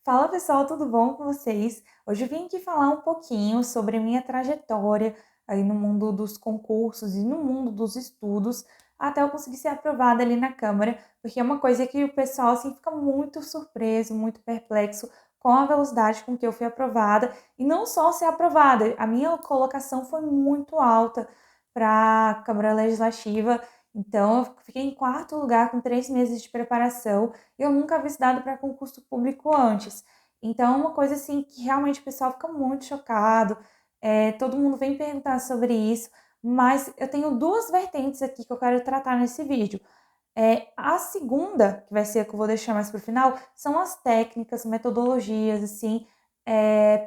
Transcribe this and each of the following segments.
Fala pessoal, tudo bom com vocês? Hoje eu vim aqui falar um pouquinho sobre a minha trajetória aí no mundo dos concursos e no mundo dos estudos, até eu conseguir ser aprovada ali na Câmara, porque é uma coisa que o pessoal assim fica muito surpreso, muito perplexo com a velocidade com que eu fui aprovada, e não só ser aprovada, a minha colocação foi muito alta para a Câmara Legislativa, então eu fiquei em quarto lugar com 3 meses de preparação. Eu nunca havia estudado para concurso público antes. Então, é uma coisa assim que realmente o pessoal fica muito chocado, todo mundo vem perguntar sobre isso, mas eu tenho duas vertentes aqui que eu quero tratar nesse vídeo. A segunda, que vai ser a que eu vou deixar mais para o final, são as técnicas, metodologias, assim,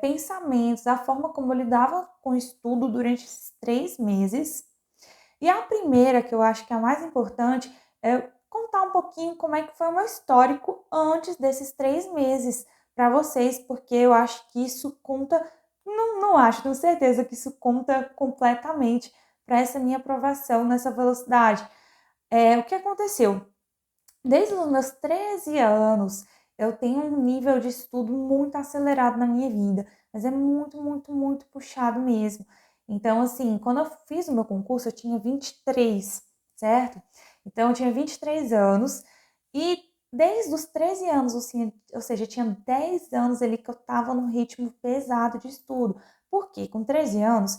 pensamentos, a forma como eu lidava com o estudo durante esses 3 meses. E a primeira, que eu acho que é a mais importante, é contar um pouquinho como é que foi o meu histórico antes desses 3 meses para vocês, porque eu acho que isso conta, não acho, tenho certeza que isso conta completamente para essa minha aprovação nessa velocidade. O que aconteceu? Desde os meus 13 anos, eu tenho um nível de estudo muito acelerado na minha vida, mas é muito, muito, muito puxado mesmo. Então, assim, quando eu fiz o meu concurso, eu tinha 23, certo? Então, eu tinha 23 anos e desde os 13 anos, assim, ou seja, eu tinha 10 anos ali que eu estava num ritmo pesado de estudo. Por quê? Com 13 anos,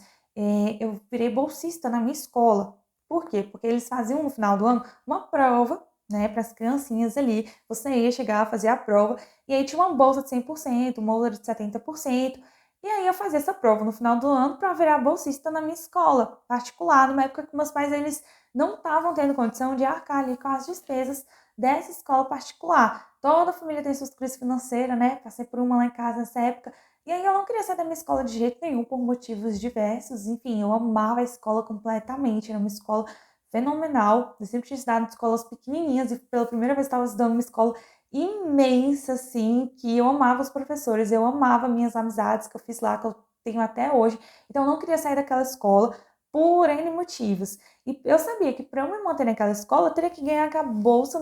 eu virei bolsista na minha escola. Por quê? Porque eles faziam no final do ano uma prova, né, para as criancinhas ali, você ia chegar a fazer a prova, e aí tinha uma bolsa de 100%, uma outra de 70%, e aí eu fazia essa prova no final do ano para virar bolsista na minha escola particular, numa época que meus pais eles não estavam tendo condição de arcar ali com as despesas dessa escola particular. Toda a família tem suas crises financeiras, né? Passei por uma lá em casa nessa época. E aí eu não queria sair da minha escola de jeito nenhum por motivos diversos. Enfim, eu amava a escola completamente. Era uma escola fenomenal. Eu sempre tinha estudado em escolas pequenininhas e pela primeira vez estava estudando uma escola imensa, assim, que eu amava os professores, eu amava minhas amizades que eu fiz lá, que eu tenho até hoje. Então eu não queria sair daquela escola por N motivos. E eu sabia que para eu me manter naquela escola, eu teria que ganhar a bolsa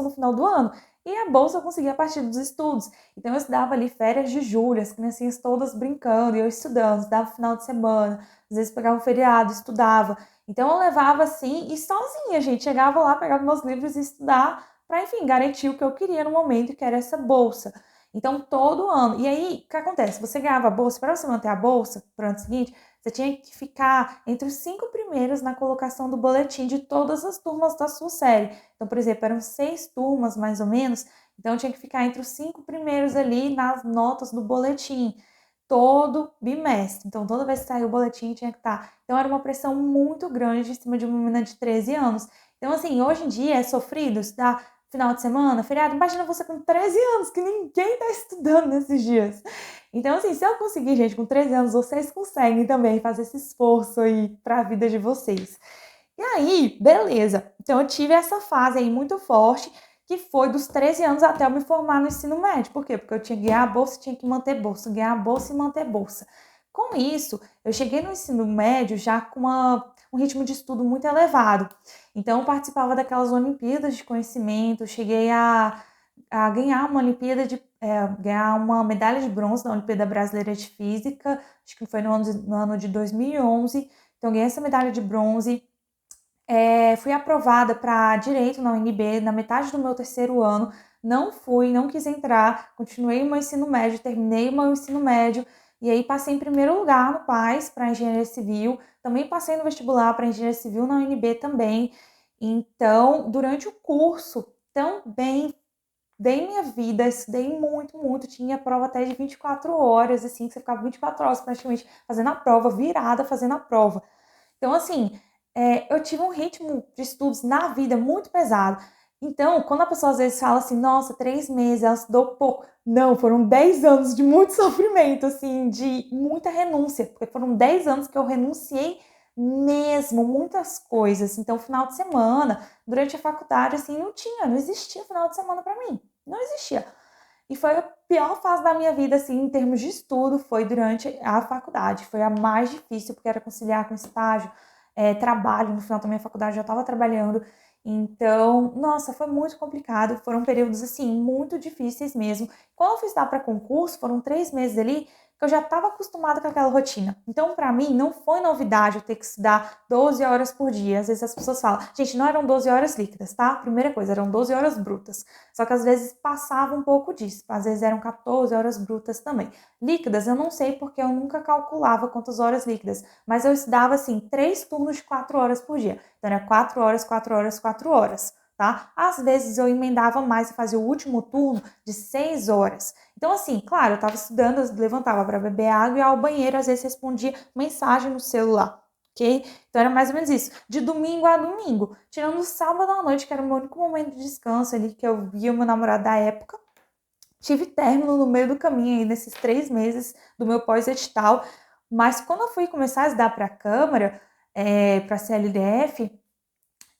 no final do ano. E a bolsa eu conseguia a partir dos estudos. Então eu estudava ali férias de julho, as criancinhas todas brincando, e eu estudando, estudava final de semana, às vezes pegava um feriado, estudava. Então eu levava assim e sozinha, gente, chegava lá, pegava meus livros e estudar para, enfim, garantir o que eu queria no momento, que era essa bolsa. Então todo ano. E aí, o que acontece? Você ganhava a bolsa, para você manter a bolsa para o ano seguinte, você tinha que ficar entre os 5 primeiros na colocação do boletim de todas as turmas da sua série. Então, por exemplo, eram 6 turmas mais ou menos, então eu tinha que ficar entre os 5 primeiros ali nas notas do boletim todo bimestre. Então, toda vez que saiu o boletim tinha que estar. Então, era uma pressão muito grande em cima de uma menina de 13 anos. Então, assim, hoje em dia é sofrido estudar final de semana, feriado. Imagina você com 13 anos, que ninguém está estudando nesses dias. Então, assim, se eu conseguir, gente, com 13 anos, vocês conseguem também fazer esse esforço aí para a vida de vocês. E aí, beleza. Então, eu tive essa fase aí muito forte, que foi dos 13 anos até eu me formar no ensino médio. Por quê? Porque eu tinha que ganhar a bolsa, tinha que manter bolsa, ganhar a bolsa e manter bolsa. Com isso, eu cheguei no ensino médio já com um ritmo de estudo muito elevado. Então, eu participava daquelas Olimpíadas de conhecimento, cheguei a ganhar uma Olimpíada ganhar uma medalha de bronze na Olimpíada Brasileira de Física, acho que foi no ano de 2011. Então, ganhei essa medalha de bronze. Fui aprovada para direito na UNB na metade do meu terceiro ano. Não fui, não quis entrar, continuei o meu ensino médio, terminei o meu ensino médio e aí passei em primeiro lugar no PAS para engenharia civil. Também passei no vestibular para engenharia civil na UNB também. Então, durante o curso, também dei minha vida, estudei muito, muito. Tinha prova até de 24 horas, assim, que você ficava 24 horas praticamente fazendo a prova, virada fazendo a prova. Então, assim, eu tive um ritmo de estudos na vida muito pesado. Então, quando a pessoa às vezes fala assim, nossa, 3 meses, ela estudou pouco. Não, foram 10 anos de muito sofrimento, assim, de muita renúncia, porque foram 10 anos que eu renunciei mesmo, muitas coisas. Então, final de semana, durante a faculdade, assim, não existia final de semana para mim, não existia. E foi a pior fase da minha vida, assim, em termos de estudo, foi durante a faculdade. Foi a mais difícil, porque era conciliar com estágio, trabalho. No final também a faculdade já estava trabalhando. Então, nossa, foi muito complicado, foram períodos, assim, muito difíceis mesmo. Quando eu fui estudar para concurso, foram 3 meses ali que eu já estava acostumada com aquela rotina. Então, para mim, não foi novidade eu ter que estudar 12 horas por dia. Às vezes as pessoas falam, gente, não eram 12 horas líquidas, tá? Primeira coisa, eram 12 horas brutas. Só que às vezes passava um pouco disso, às vezes eram 14 horas brutas também. Líquidas, eu não sei porque eu nunca calculava quantas horas líquidas, mas eu estudava, assim, 3 turnos de 4 horas por dia. Então, era 4 horas, 4 horas, 4 horas. Tá? Às vezes eu emendava mais e fazia o último turno de 6 horas. Então, assim, claro, eu estava estudando, eu levantava para beber água e ao banheiro, às vezes respondia mensagem no celular, ok? Então era mais ou menos isso, de domingo a domingo, tirando o sábado à noite, que era o meu único momento de descanso ali, que eu via o meu namorado da época. Tive término no meio do caminho aí, nesses 3 meses do meu pós-edital, mas quando eu fui começar a estudar para a Câmara, para a CLDF,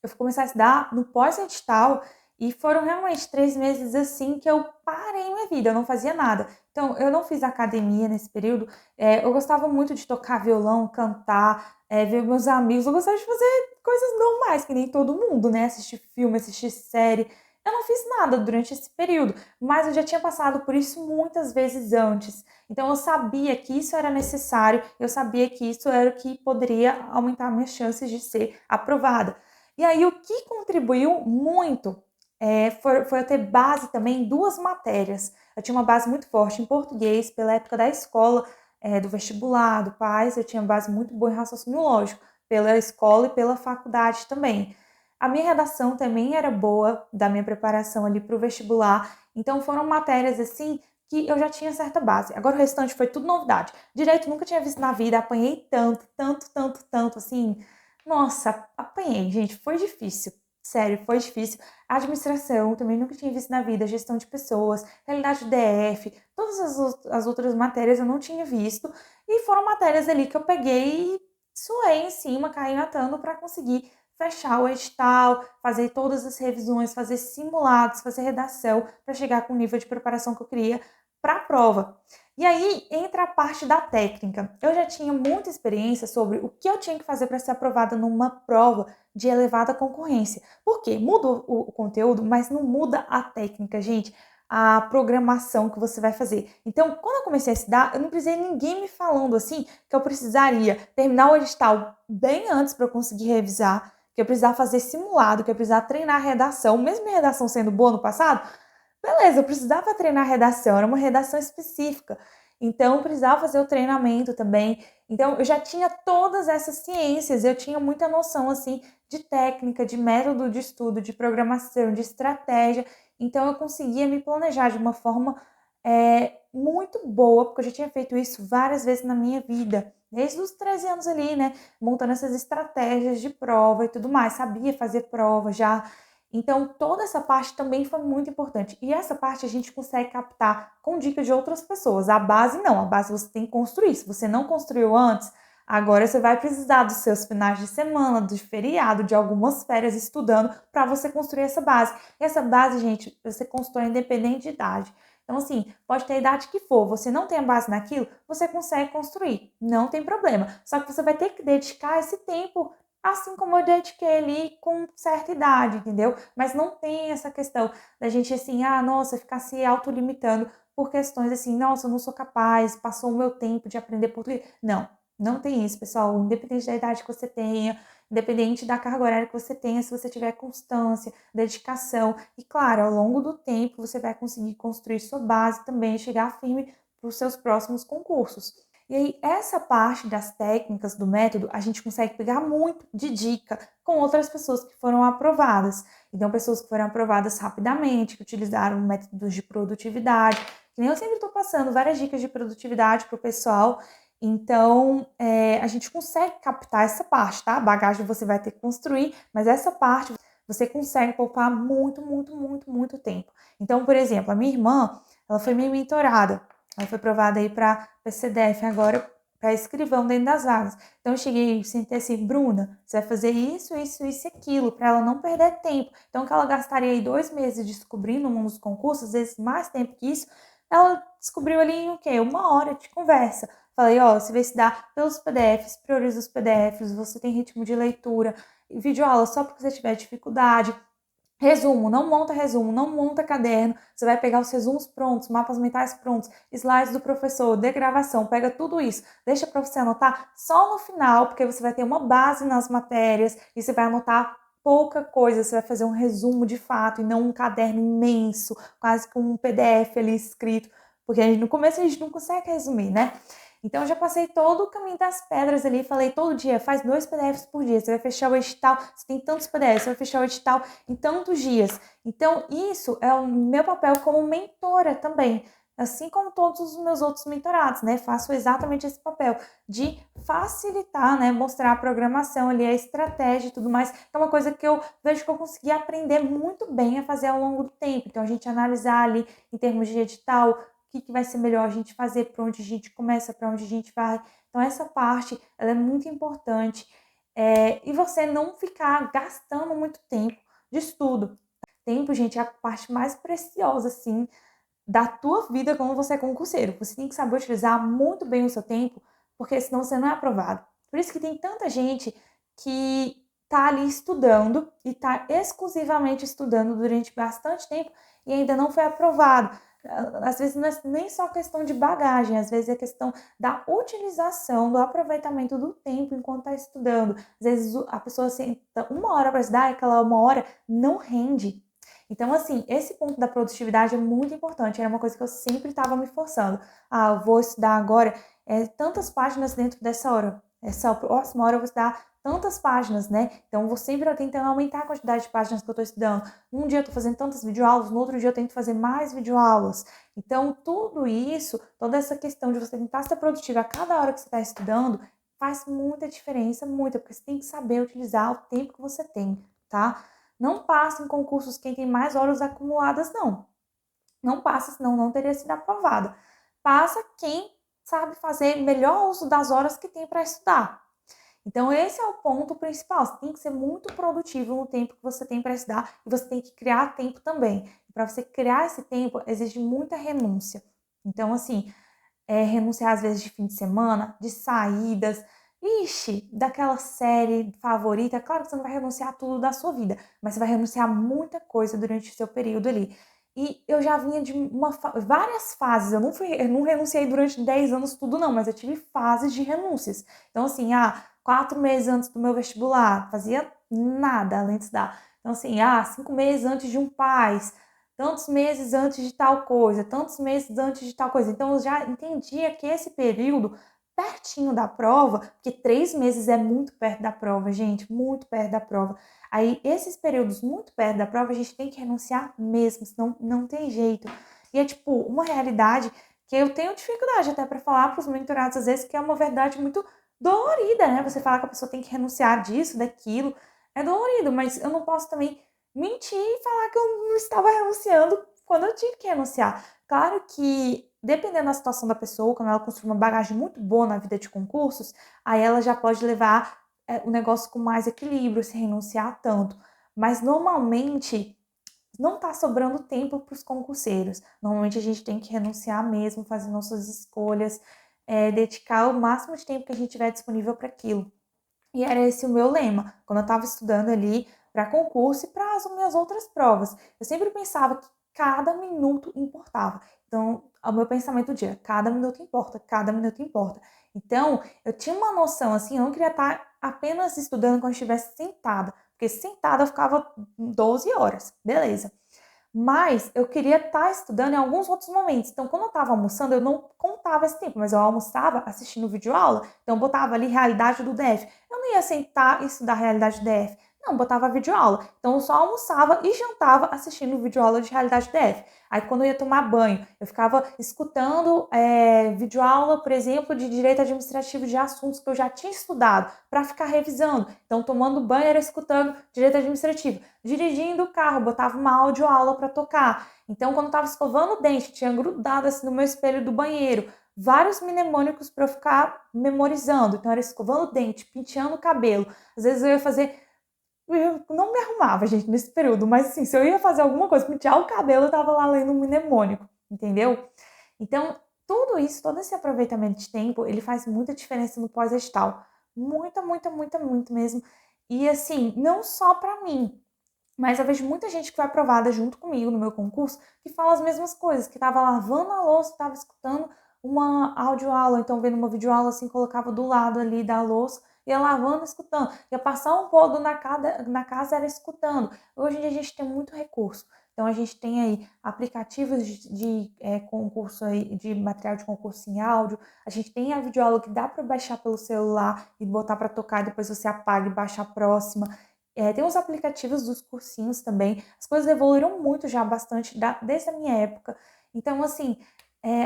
eu fui começar a estudar no pós-edital e foram realmente 3 meses assim que eu parei minha vida, eu não fazia nada. Então, eu não fiz academia nesse período, eu gostava muito de tocar violão, cantar, ver meus amigos, eu gostava de fazer coisas normais, que nem todo mundo, né? Assistir filme, assistir série. Eu não fiz nada durante esse período, mas eu já tinha passado por isso muitas vezes antes. Então, eu sabia que isso era necessário, eu sabia que isso era o que poderia aumentar minhas chances de ser aprovada. E aí, o que contribuiu muito foi eu ter base também em 2 matérias. Eu tinha uma base muito forte em português, pela época da escola, do vestibular, do PAS, eu tinha base muito boa em raciocínio lógico, pela escola e pela faculdade também. A minha redação também era boa, da minha preparação ali para o vestibular, então foram matérias assim que eu já tinha certa base. Agora o restante foi tudo novidade. Direito nunca tinha visto na vida, apanhei tanto, tanto, tanto, tanto, assim, nossa, apanhei, gente, foi difícil. Sério, foi difícil. Administração, também nunca tinha visto na vida, gestão de pessoas, realidade do DF, todas as outras matérias eu não tinha visto. E foram matérias ali que eu peguei e suei em cima, caí matando para conseguir fechar o edital, fazer todas as revisões, fazer simulados, fazer redação, para chegar com o nível de preparação que eu queria para a prova. E aí entra a parte da técnica. Eu já tinha muita experiência sobre o que eu tinha que fazer para ser aprovada numa prova de elevada concorrência. Por quê? Muda o conteúdo, mas não muda a técnica, gente, a programação que você vai fazer. Então, quando eu comecei a estudar, eu não precisei de ninguém me falando assim que eu precisaria terminar o edital bem antes para eu conseguir revisar, que eu precisava fazer simulado, que eu precisava treinar a redação, mesmo minha redação sendo boa no passado. Beleza, eu precisava treinar a redação, era uma redação específica. Então, eu precisava fazer o treinamento também. Então, eu já tinha todas essas ciências, eu tinha muita noção, assim, de técnica, de método de estudo, de programação, de estratégia. Então, eu conseguia me planejar de uma forma muito boa, porque eu já tinha feito isso várias vezes na minha vida. Desde os 13 anos ali, né? Montando essas estratégias de prova e tudo mais. Sabia fazer prova já. Então, toda essa parte também foi muito importante. E essa parte a gente consegue captar com dicas de outras pessoas. A base não, a base você tem que construir. Se você não construiu antes, agora você vai precisar dos seus finais de semana, do feriado, de algumas férias estudando para você construir essa base. E essa base, gente, você constrói independente de idade. Então, assim, pode ter a idade que for, você não tem a base naquilo, você consegue construir, não tem problema. Só que você vai ter que dedicar esse tempo assim como eu dediquei ali com certa idade, entendeu? Mas não tem essa questão da gente assim, nossa, ficar se autolimitando por questões assim, nossa, eu não sou capaz, passou o meu tempo de aprender português. Não, não tem isso, pessoal. Independente da idade que você tenha, independente da carga horária que você tenha, se você tiver constância, dedicação, e claro, ao longo do tempo você vai conseguir construir sua base também, chegar firme para os seus próximos concursos. E aí, essa parte das técnicas do método, a gente consegue pegar muito de dica com outras pessoas que foram aprovadas. Então, pessoas que foram aprovadas rapidamente, que utilizaram métodos de produtividade, que nem eu sempre estou passando várias dicas de produtividade para o pessoal. Então, a gente consegue captar essa parte, tá? A bagagem você vai ter que construir, mas essa parte você consegue poupar muito, muito, muito, muito tempo. Então, por exemplo, a minha irmã, ela foi minha mentorada. Ela foi aprovada aí para PCDF agora, para escrivão dentro das vagas. Então eu cheguei e sentei assim, Bruna, você vai fazer isso, isso, isso e aquilo, para ela não perder tempo. Então que ela gastaria aí 2 meses descobrindo um dos concursos, às vezes mais tempo que isso, ela descobriu ali em o quê? 1 hora de conversa. Falei, ó, você vai estudar pelos PDFs, prioriza os PDFs, você tem ritmo de leitura, videoaula só porque você tiver dificuldade. Resumo, não monta caderno, você vai pegar os resumos prontos, mapas mentais prontos, slides do professor, de gravação, pega tudo isso, deixa para você anotar só no final, porque você vai ter uma base nas matérias e você vai anotar pouca coisa, você vai fazer um resumo de fato e não um caderno imenso, quase com um PDF ali escrito, porque no começo a gente não consegue resumir, né? Então, eu já passei todo o caminho das pedras ali, falei todo dia, faz 2 PDFs por dia, você vai fechar o edital, você tem tantos PDFs, você vai fechar o edital em tantos dias. Então, isso é o meu papel como mentora também, assim como todos os meus outros mentorados, né? Faço exatamente esse papel de facilitar, né? Mostrar a programação ali, a estratégia e tudo mais, que é uma coisa que eu vejo que eu consegui aprender muito bem a fazer ao longo do tempo. Então, a gente analisar ali em termos de edital, o que vai ser melhor a gente fazer, para onde a gente começa, para onde a gente vai. Então, essa parte ela é muito importante. E você não ficar gastando muito tempo de estudo. Tempo, gente, é a parte mais preciosa, assim, da tua vida quando você é concurseiro. Você tem que saber utilizar muito bem o seu tempo, porque senão você não é aprovado. Por isso que tem tanta gente que tá ali estudando e tá exclusivamente estudando durante bastante tempo e ainda não foi aprovado. Às vezes não é nem só questão de bagagem, às vezes é questão da utilização, do aproveitamento do tempo enquanto está estudando. Às vezes a pessoa senta 1 hora para estudar e aquela 1 hora não rende. Então, assim, esse ponto da produtividade é muito importante. Era uma coisa que eu sempre estava me forçando. Ah, eu vou estudar agora tantas páginas dentro dessa hora. Essa próxima hora eu vou estudar tantas páginas, né? Então, eu vou sempre tentando aumentar a quantidade de páginas que eu estou estudando. Um dia eu estou fazendo tantas videoaulas, no outro dia eu tento fazer mais videoaulas. Então, tudo isso, toda essa questão de você tentar ser produtiva a cada hora que você está estudando, faz muita diferença, muita, porque você tem que saber utilizar o tempo que você tem, tá? Não passa em concursos quem tem mais horas acumuladas, não. Não passa, senão não teria sido aprovada. Passa quem sabe fazer melhor uso das horas que tem para estudar. Então, esse é o ponto principal. Você tem que ser muito produtivo no tempo que você tem para estudar e você tem que criar tempo também. Para você criar esse tempo, exige muita renúncia. Então, assim, renunciar às vezes de fim de semana, de saídas, daquela série favorita. Claro que você não vai renunciar a tudo da sua vida, mas você vai renunciar a muita coisa durante o seu período ali. E eu já vinha de várias fases, eu não renunciei durante 10 anos tudo não, mas eu tive fases de renúncias. Então assim, 4 meses antes do meu vestibular, fazia nada além de estudar. Então assim, 5 meses antes de um PAS, tantos meses antes de tal coisa, tantos meses antes de tal coisa. Então eu já entendia que esse período pertinho da prova, porque 3 meses é muito perto da prova, gente, muito perto da prova. Aí, esses períodos muito perto da prova, a gente tem que renunciar mesmo, senão não tem jeito. E é, tipo, uma realidade que eu tenho dificuldade até para falar para os mentorados, às vezes, que é uma verdade muito dolorida, né? Você falar que a pessoa tem que renunciar disso, daquilo, é dolorido, mas eu não posso também mentir e falar que eu não estava renunciando quando eu tive que renunciar. Claro que, dependendo da situação da pessoa, quando ela construiu uma bagagem muito boa na vida de concursos, aí ela já pode levar o negócio com mais equilíbrio, sem renunciar tanto. Mas normalmente não está sobrando tempo para os concurseiros. Normalmente a gente tem que renunciar mesmo, fazer nossas escolhas, dedicar o máximo de tempo que a gente tiver disponível para aquilo. E era esse o meu lema, quando eu estava estudando ali para concurso e para as minhas outras provas. Eu sempre pensava que cada minuto importava. Então, o meu pensamento do dia, cada minuto importa, cada minuto importa. Então, eu tinha uma noção, assim, eu não queria estar apenas estudando quando eu estivesse sentada, porque sentada eu ficava 12 horas, beleza. Mas eu queria estar estudando em alguns outros momentos. Então, quando eu estava almoçando, eu não contava esse tempo, mas eu almoçava assistindo videoaula, então eu botava ali realidade do DF. Eu não ia sentar e estudar realidade do DF. Não, botava videoaula. Então eu só almoçava e jantava assistindo videoaula de realidade DF. Aí quando eu ia tomar banho, eu ficava escutando videoaula, por exemplo, de direito administrativo de assuntos que eu já tinha estudado, para ficar revisando. Então, tomando banho era escutando direito administrativo. Dirigindo o carro, botava uma audioaula para tocar. Então, quando eu estava escovando o dente, tinha grudado assim no meu espelho do banheiro vários mnemônicos para eu ficar memorizando. Então, era escovando o dente, penteando o cabelo. Às vezes eu ia fazer. Eu não me arrumava, gente, nesse período, mas assim, se eu ia fazer alguma coisa, pentear o cabelo, eu tava lá lendo um mnemônico, entendeu? Então, tudo isso, todo esse aproveitamento de tempo, ele faz muita diferença no pós-edital. Muita, muita, muita, muito mesmo. E assim, não só para mim, mas eu vejo muita gente que foi aprovada junto comigo no meu concurso, que fala as mesmas coisas, que estava lavando a louça, estava escutando uma audioaula, então vendo uma videoaula assim, colocava do lado ali da louça, ia lavando, escutando, ia passar um rodo na casa, era escutando. Hoje em dia a gente tem muito recurso. Então a gente tem aí aplicativos de concurso aí, de material de concurso em áudio, a gente tem a videoaula que dá para baixar pelo celular e botar para tocar, depois você apaga e baixa a próxima. Tem os aplicativos dos cursinhos também. As coisas evoluíram muito já bastante desde a minha época. Então, assim,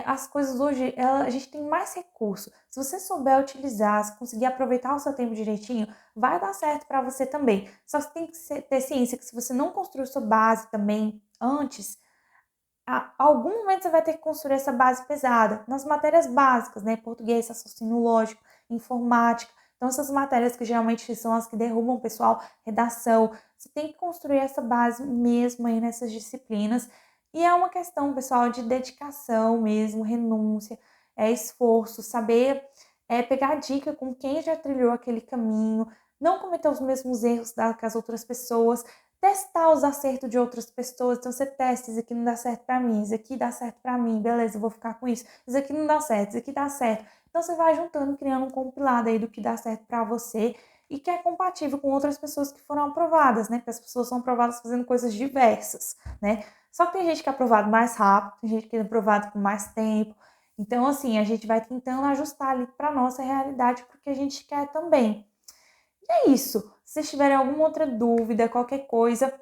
as coisas hoje, a gente tem mais recurso. Se você souber utilizar, se conseguir aproveitar o seu tempo direitinho, vai dar certo para você também. Só que tem que ter ciência que se você não construir sua base também antes, algum momento você vai ter que construir essa base pesada nas matérias básicas, né? Português, raciocínio lógico, informática. Então, essas matérias que geralmente são as que derrubam o pessoal, redação, você tem que construir essa base mesmo aí nessas disciplinas. E é uma questão, pessoal, de dedicação mesmo, renúncia, esforço, saber pegar dica com quem já trilhou aquele caminho, não cometer os mesmos erros que as outras pessoas, testar os acertos de outras pessoas. Então você testa, isso aqui não dá certo para mim, isso aqui dá certo para mim, beleza, eu vou ficar com isso. Isso aqui não dá certo, isso aqui dá certo. Então você vai juntando, criando um compilado aí do que dá certo para você e que é compatível com outras pessoas que foram aprovadas, né? Porque as pessoas são aprovadas fazendo coisas diversas, né? Só que tem gente que é aprovado mais rápido, tem gente que é aprovado com mais tempo. Então, assim, a gente vai tentando ajustar ali para nossa realidade, porque a gente quer também. E é isso. Se vocês tiverem alguma outra dúvida, qualquer coisa,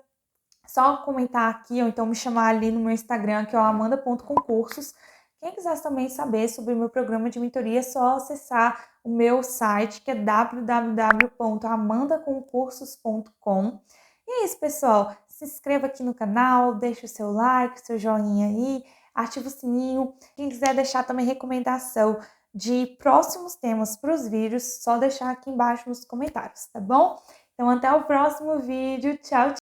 só comentar aqui ou então me chamar ali no meu Instagram, que é o amanda.concursos. Quem quiser também saber sobre o meu programa de mentoria, é só acessar o meu site, que é www.amandaconcursos.com. E é isso, pessoal. Se inscreva aqui no canal, deixa o seu like, seu joinha aí, ativa o sininho. Quem quiser deixar também recomendação de próximos temas para os vídeos, só deixar aqui embaixo nos comentários, tá bom? Então, até o próximo vídeo. Tchau, tchau!